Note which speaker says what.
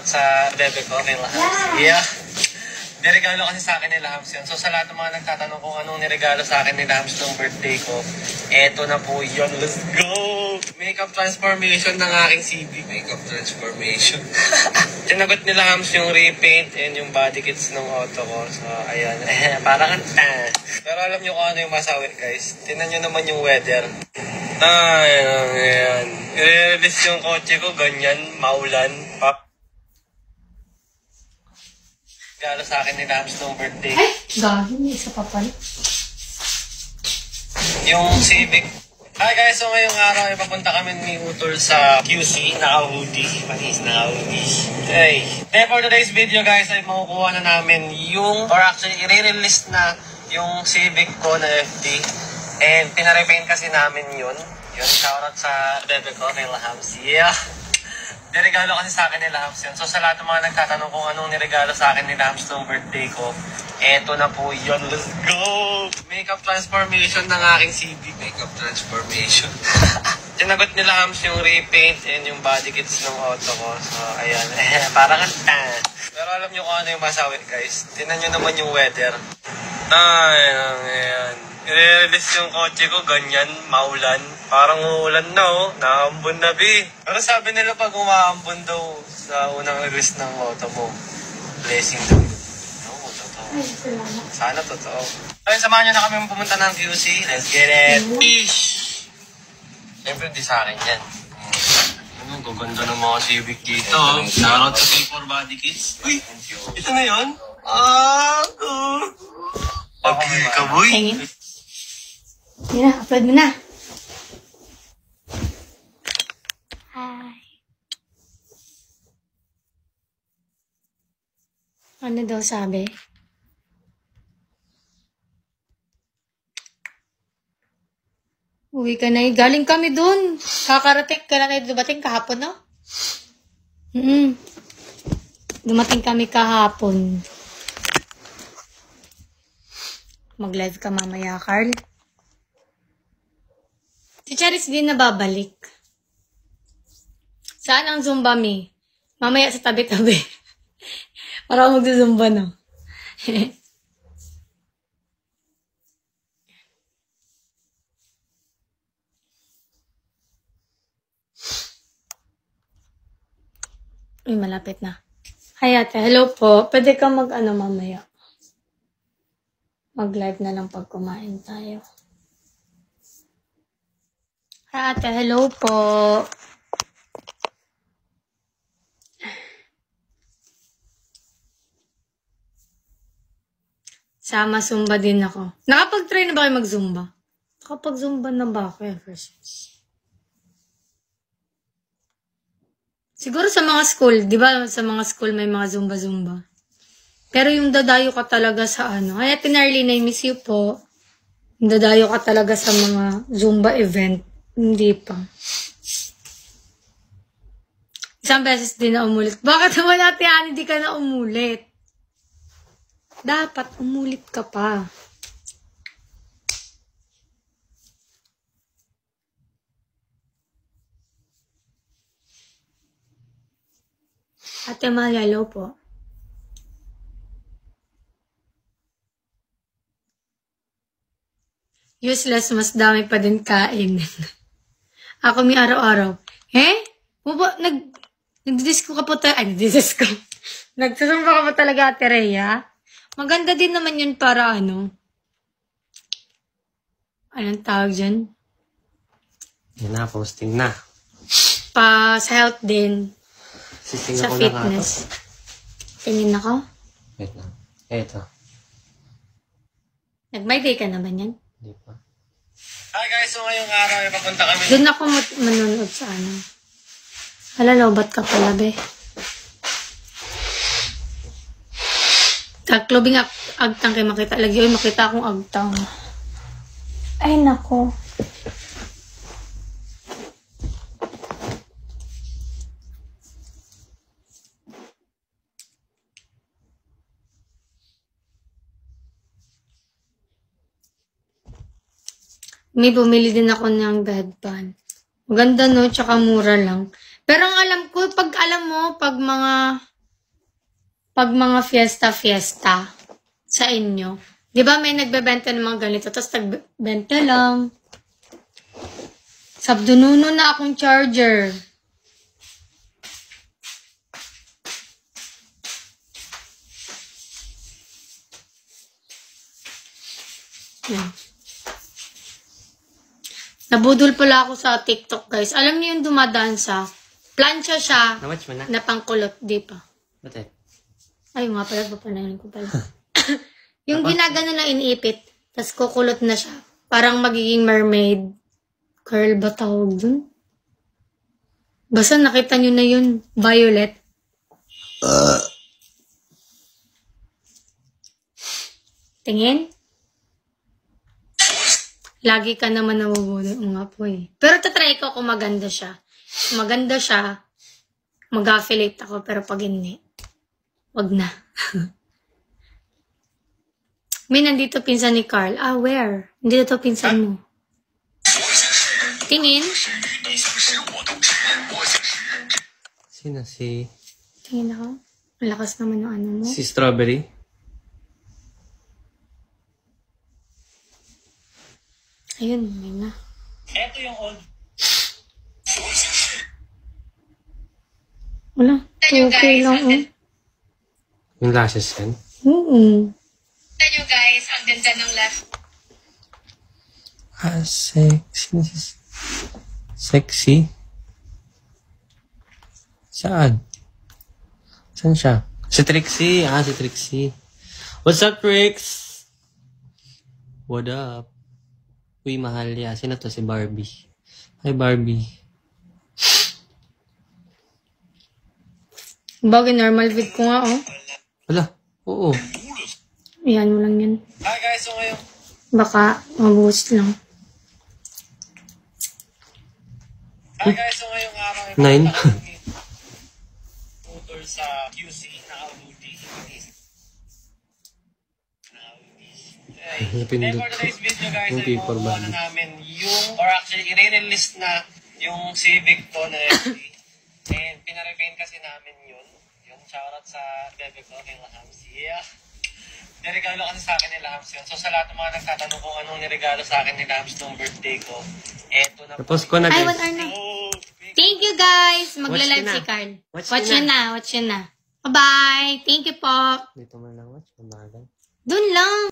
Speaker 1: Sa bebe ko, kay Lahams. Yeah. Niregalo kasi sa akin ni Lahams yun. So sa lahat ng mga nagtatanong kung anong niregalo sa akin ni Lahams nung birthday ko, eto na po yun. Let's go! Makeup transformation ng aking CD. Makeup transformation. Sinagot ni Lahams yung repaint and yung body kits ng auto ko. So ayan. Parang pero alam nyo kung ano yung masawi, guys. Tingnan nyo naman yung weather. Ayan. I-release yung kotse ko, ganyan, maulan. Regalo sa akin ni Lahams nung birthday.
Speaker 2: Ay, gagawin niya isa pa pala.
Speaker 1: Yung Civic. Hi guys, so ngayong araw ay papunta kami ni Utol sa QC, naka-hoodie. Panis, naka-hoodie. Okay. Then for today's video guys, ay makukuha na namin yung, or actually, i-release na yung Civic ko na FD. And pinarepaint kasi namin yun. Yun, shoutout sa bebe ko, kay Lahams. Yeah. Niregalo kasi sa akin ni Lahams yun. So sa lahat ng mga nagtatanong kung anong niregalo sa akin ni Lahams nung birthday ko, eto na po yun. Let's go! Makeup transformation ng aking CD. Makeup transformation. Sinagot ni Lahams yung repaint and yung body kits ng auto ko. So ayan. Parang pero alam nyo kung ano yung masawi, guys. Tingnan nyo naman yung weather. Ayan. I-release yung kotse ko, ganyan, maulan. Parang uulan na, oh. Naambon na, bi. Pero sabi nila pag umaambon daw sa unang release ng auto mo, blessing daw. Oo, totoo. Sana totoo. Ayun, samahan nyo na kami pumunta ng QC. Let's get it. Ish! Siyempre, di sa akin yan. Ano, gaganda ng mga Civic dito. Shoutout sa K4 Body Kits. Uy, ito na yun? Okay ka, boy.
Speaker 2: Tingin. Yan na, upload mo na. Hi. Ano daw sabi? Uwi ka na eh. Galing kami dun. Kakarating ka na kayo dumating kahapon, no? Dumating kami kahapon. Mag-live ka mamaya, Carl. Si Charis din nababalik. Saan ang Zumba, Mi? Mamaya sa tabi-tabi. Para ako mag-Zumba, no? Uy, malapit na. Hi, ate. Hello po. Pwede ka mag-ano mamaya? Mag-live na lang pag kumain tayo. Hi, ate. Hello po. Sama Zumba din ako. Nakapag-try na ba kayo mag-Zumba? Nakapag-Zumba na ba ako ever since? Siguro sa mga school. Di ba sa mga school may mga Zumba-Zumba? Pero yung dadayo ka talaga sa ano. Ay, ate Narlene, I miss you po. Yung dadayo ka talaga sa mga Zumba event. Hindi pa. Isang beses din na umulit. Bakit naman ate Annie, hindi ka na umulit? Dapat umulit ka pa. Ate Malalo po. Useless, mas dami pa din kain. Ako may araw-araw. Nagdidisco ka po talaga. Nagdidisco. Nagsusumpa ka po talaga, Ate Rhea. Maganda din naman yun para ano. Anong tawag dyan?
Speaker 1: Yan na, posting na.
Speaker 2: Sa health din.
Speaker 1: Sising
Speaker 2: sa
Speaker 1: ako
Speaker 2: fitness. Tingin ako?
Speaker 1: Wait lang. Eto.
Speaker 2: Nag-my day ka naman yan?
Speaker 1: Hindi pa. Hi guys, so ngayong araw ay papunta kami.
Speaker 2: Doon ako manonood sa ano. Halalo, ba't ka pala, be? Taklobing agtang kay makita. Lagi, oy, makita akong agtang. Ay, nako. May bumili din ako ng bedpan. Maganda, no? Tsaka mura lang. Pero ang alam ko, pag mga fiesta sa inyo, di ba may nagbebenta ng mga ganito, tapos nagbebenta lang. Sabdununo na akong charger. Yan. Nabudol pala ako sa TikTok, guys. Alam niyo yung dumadaan sa plancha siya
Speaker 1: Na-watch mo na?
Speaker 2: na pangkulot, di pa.
Speaker 1: Bakit?
Speaker 2: Ay, nga pala, papanayin ko pala. Yung ginagano na iniipit, tas kukulot na siya. Parang magiging mermaid. Curl ba tawag dun? Basta nakita nyo na yun. Violet. Tingin? Lagi ka naman nabubudol. Nga po eh. Pero tatry ko kung maganda siya. Kung maganda siya, mag-affiliate ako. Pero pag hindi, wag na. May nandito pinsan ni Carl. Ah, where? Hindi to pinsan mo. Tingin?
Speaker 1: Sino si...
Speaker 2: Tingin ako. Ang lakas naman ng ano mo.
Speaker 1: Si Strawberry?
Speaker 2: Ayun, may na.
Speaker 1: Ito yung old.
Speaker 2: Wala. Okay lang, oh.
Speaker 1: Yung lashes yan?
Speaker 2: Oo.
Speaker 3: Nyo guys, ang ganda ng left.
Speaker 1: Ah, sexy. Sexy? Saan? Saan siya? Si Trixie. Ah, si Trixie. What's up, Trix? What up? Uy, mahal ya. Sino to? Si Barbie. Hi, Barbie.
Speaker 2: Bagay, normal vid ko nga, oh.
Speaker 1: Wala. Oo.
Speaker 2: Ayan mo lang yan.
Speaker 1: Hi, guys. So, ngayon.
Speaker 2: Baka mabuhos lang.
Speaker 1: Hi, guys. So, ngayong araw.
Speaker 2: 9.
Speaker 1: Motor sa QC. Naka-hoodie. Then for today's video guys, ay makukuha na namin yung, or actually, i-release na yung Civic ko na FD. And pinarepaint kasi namin yun. Yung shoutout sa bebe ko, kay Lahams. Yeah. Niregalo kasi sa akin ni Lahams yun. So sa lahat ng mga nagtatanong kung anong niregalo sa akin ni Lahams nung birthday ko, eto na po. Tapos ko na
Speaker 2: Ay, what are na? Thank you guys! Magla-live si Carl.
Speaker 1: Watch yun
Speaker 2: Watch yun na. Bye-bye! Thank you po!
Speaker 1: Dito man lang watch. Doon
Speaker 2: Dun lang!